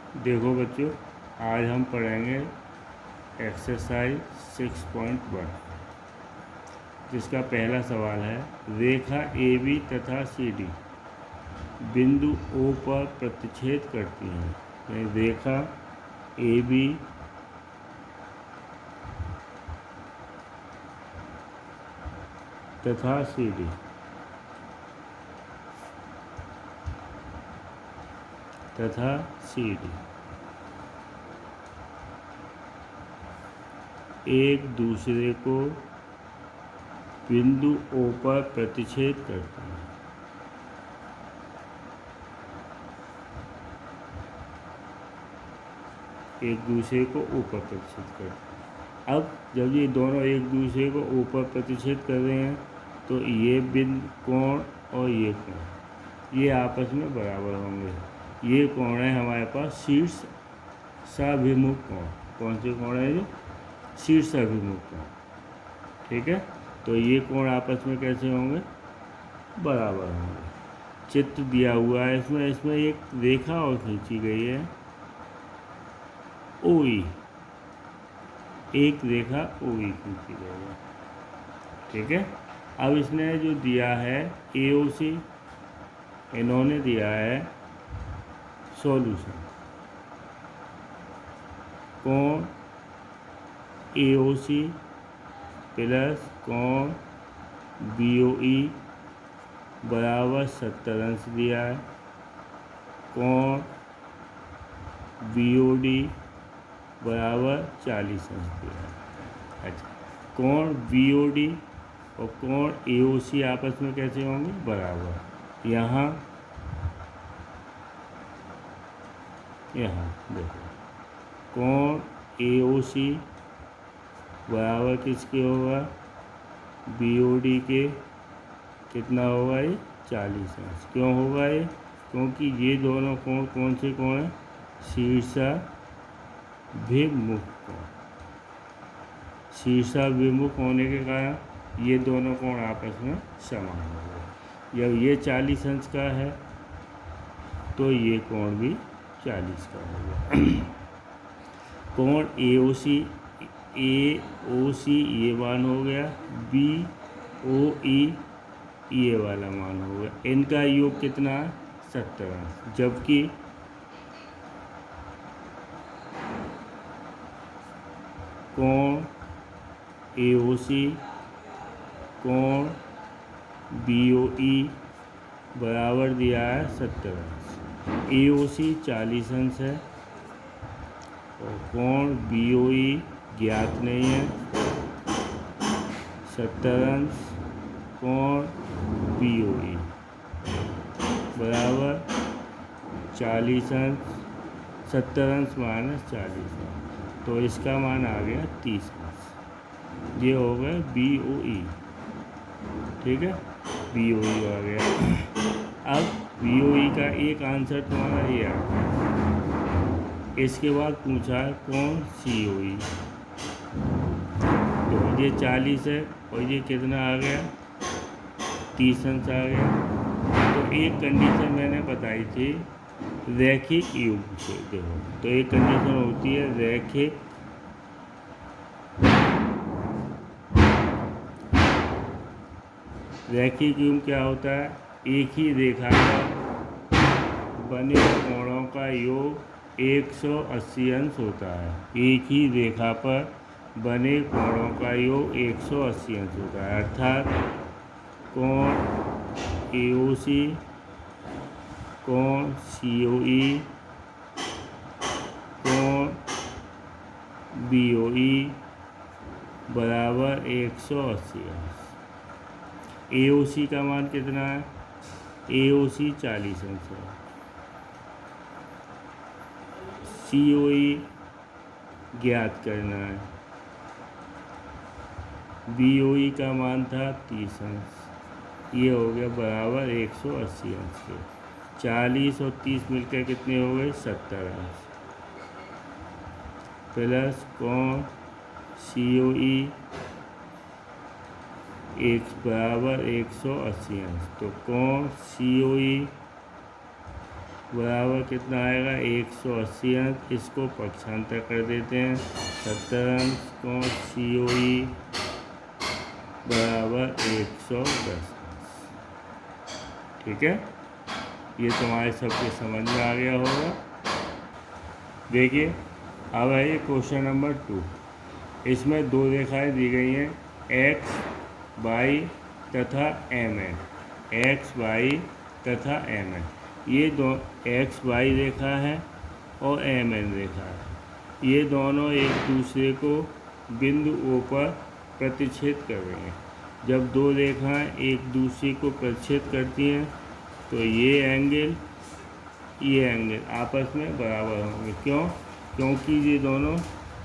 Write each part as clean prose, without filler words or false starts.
देखो बच्चों, आज हम पढ़ेंगे एक्सरसाइज 6.1, जिसका पहला सवाल है रेखा ए बी तथा सी डी बिंदु ओ पर प्रतिच्छेद करती हैं। यानी रेखा ए बी तथा सी डी एक दूसरे को बिंदु ओ पर प्रतिच्छेद करते हैं। एक दूसरे को ऊपर प्रतिच्छेद करते हैं। अब जब ये दोनों एक दूसरे को ऊपर प्रतिच्छेद कर रहे हैं तो ये बिंदु कोण और ये कोण ये आपस में बराबर होंगे। ये कोण है हमारे पास शीर्षाभिमुख कोण। कौन से कोण है ये? शीर्षाभिमुख कोण। ठीक है, तो ये कोण आपस में कैसे होंगे? बराबर होंगे। चित्र दिया हुआ है इसमें एक रेखा और खींची गई है ओई, एक रेखा ओई खींची गई है। ठीक है, अब इसने जो दिया है AOC, इन्होंने दिया है सॉल्यूशन। कोण AOC प्लस कोण BOE बराबर 70 अंश दिया है। कोण BOD बराबर 40 अंश दिया है। अच्छा, कोण BOD और कोण AOC आपस में कैसे होंगे? बराबर। यहाँ देखो, कोण AOC बराबर किसके होगा? BOD के। कितना होगा ये? 40 अंश। क्यों होगा ये? क्योंकि ये दोनों कोण कौन से कोण हैं? शीर्षाभिमुख कोण। शीर्षाभिमुख होने के कारण ये दोनों कोण आपस में समान होंगे। जब ये 40 अंश का है तो ये कोण भी 40 का होगा। कोण AOC ये मान हो गया, BOE ये वाला मान हो गया। इनका योग कितना है? 70 अंश। जबकि कोण AOC कोण BOE बराबर दिया है 70 अंश। AOC 40 अंश है और कोण BOE ज्ञात नहीं है, 70 अंश। कोण BOE बराबर 40 अंश, 70 अंश माइनस 40 अंश, तो इसका मान आ गया 30 अंश। ये हो गया BOE। ठीक है, BOE आ गया। अब BOE का एक आंसर तुम्हारा ये है। इसके बाद पूछा है कोण COE। तो ये 40 है और ये कितना आ गया? 30 अंश आ गया। तो एक कंडीशन मैंने बताई थी रैखिक युग्म से। देखो, तो एक कंडीशन होती है रैखिक युग्म। क्या होता है? एक ही रेखा पर बने कोणों का योग 180 अंश होता है। एक ही रेखा पर बने कोणों का योग 180 अंश होता है। अर्थात कोण AOC कोण COE कोण BOE बराबर 180 अंश। AOC का मान कितना है? AOC 40 अंश है। COE ज्ञात करना है। BOE का मान था 30 अंश। ये हो गया बराबर 180 अंश के। 40 और 30 मिलकर कितने हो गए? 70 अंश। प्लस कोण COE एक बराबर 180 अंश। तो कोण COE बराबर कितना आएगा 180 अंश। इसको पक्षांतर कर देते हैं 70 अंश कोण COE बराबर 110 अंश। ठीक है, ये तुम्हारे सबके समझ में आ गया होगा। देखिए अब है ये क्वेश्चन नंबर 2। इसमें दो रेखाएं दी गई हैं एक्स वाई तथा MN, एक्स वाई तथा MN। ये दो एक्स वाई रेखा है और MN रेखा है। ये दोनों एक दूसरे को बिंदु O पर प्रतिच्छेद कर रही हैं। जब दो रेखाएं एक दूसरे को प्रतिच्छेद करती हैं तो ये एंगल आपस में बराबर होंगे। क्यों? क्योंकि ये दोनों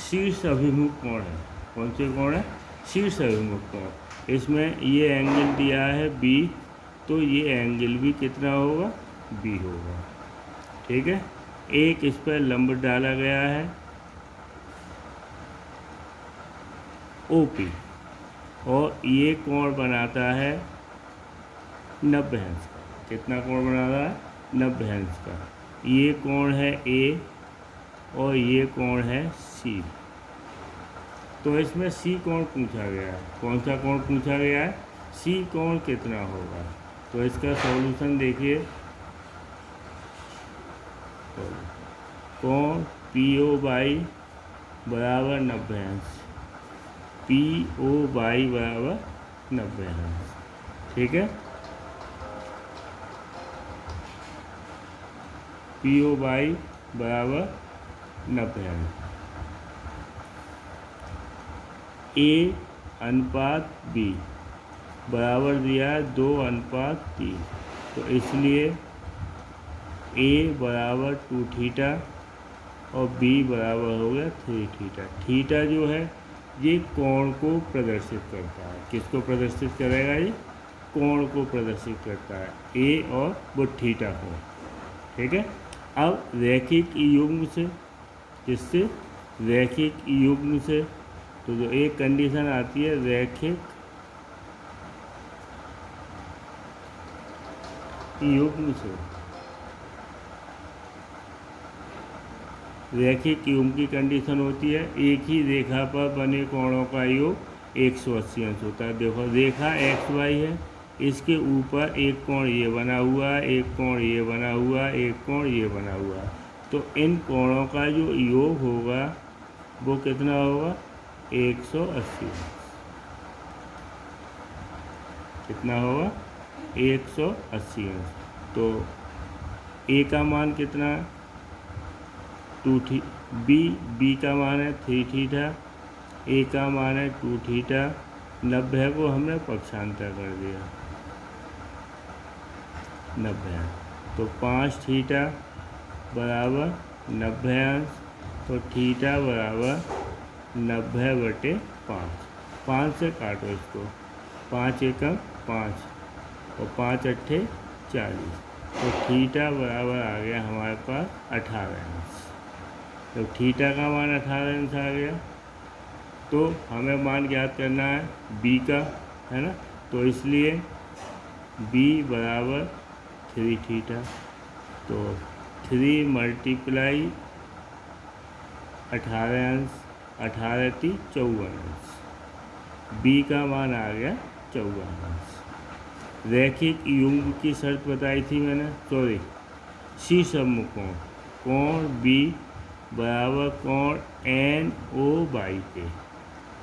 शीर्ष अभिमुख कोण है। कौन से कोण है? शीर्ष अभिमुख कोण। इसमें ये एंगल दिया है B, तो ये एंगल भी कितना होगा? B होगा। ठीक है, एक इस पर लंब डाला गया है OP, और ये कोण बनाता है 90 अंश का। कितना कोण बनाता है? 90 अंश का। ये कोण है A और ये कोण है C। तो इसमें C कोण पूछा गया है। कौन सा कोण पूछा गया है? C कोण कितना होगा? तो इसका सॉल्यूशन देखिए। कोण POY बराबर 90 अंश, POY बराबर 90 अंश। ठीक है, POY बराबर 90 अंश। A अनुपात B बराबर दिया है 2:3। तो इसलिए A बराबर 2 थीटा और B बराबर हो गया 3 थीटा। थीटा जो है ये कोण को प्रदर्शित करता है। किसको प्रदर्शित करेगा? ये कोण को प्रदर्शित करता है, A और वो थीटा को। ठीक है, अब रैखिक युग्म से, किससे? रैखिक युग्म से। तो जो एक कंडीशन आती है रैखिक युग्म से, रैखिक युग्म की कंडीशन होती है एक ही रेखा पर बने कोणों का योग 180 अंश होता है। देखो रेखा XY है, इसके ऊपर एक कोण ये बना हुआ है, एक कोण ये बना हुआ है, एक कोण ये बना हुआ है। तो इन कोणों का जो योग होगा वो कितना होगा? 180 अंश। कितना होगा? 180 अंश। तो A का मान कितना है? 2 थी। B का मान है 3 थीटा, A का मान है 2 थीटा। 90 को हमने पक्षांतर कर दिया 90। तो 5 थीटा बराबर 90 अंश। तो थीटा बराबर 90/5। 5 से काटो इसको, 5 एकम 5 और 5 अट्ठे 40। तो थीटा बराबर आ गया हमारे पास 18 अंश। तो थीटा का मान 18 अंश आ गया। तो हमें मान ज्ञात करना है B का, है ना? तो इसलिए B बराबर 3 थीटा। तो 3 मल्टीप्लाई 18 अंश, 18 × 54 अंश। B का मान आ गया 54 अंश। रैखिक युग्म की शर्त बताई थी मैंने, सॉरी, शीर्ष अभिमुख कोण, कोण B बराबर कोण NOY के,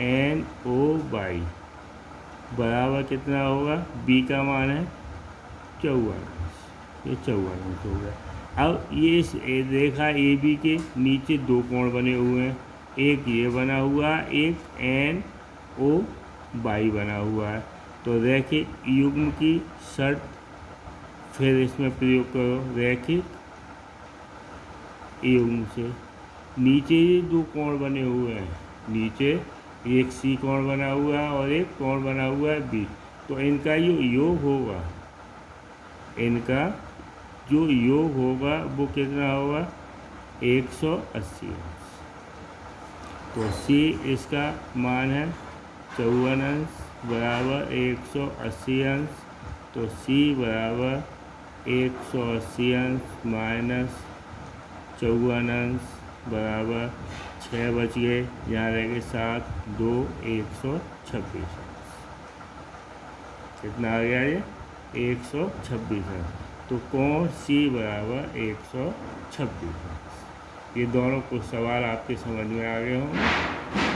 NOY बराबर कितना होगा? B का मान है 54 अंश। ये 54 अंश हो गया। अब ये इस रेखा AB के नीचे दो कोण बने हुए हैं, एक ये बना हुआ है, एक NOY बना हुआ है। तो रैखिक युग्म की शर्त फिर इसमें प्रयोग करो। रैखिक युग्म से नीचे ये दो कोण बने हुए हैं, नीचे एक C कोण बना हुआ है और एक कोण बना हुआ है B। तो इनका जो योग होगा, इनका जो योग होगा वो कितना होगा? 180 अंश। तो C इसका मान है 54 अंश बराबर 180 अंश। तो C बराबर 180 अंश माइनस 54 अंश बराबर 6 बच गए, यहाँ रह गए 7, 2, 126 अंश। कितना आ गया ये? 126 अंश। तो कोण C बराबर 126 अंश। ये दोनों कुछ सवाल आपके समझ में आ गए होंगे।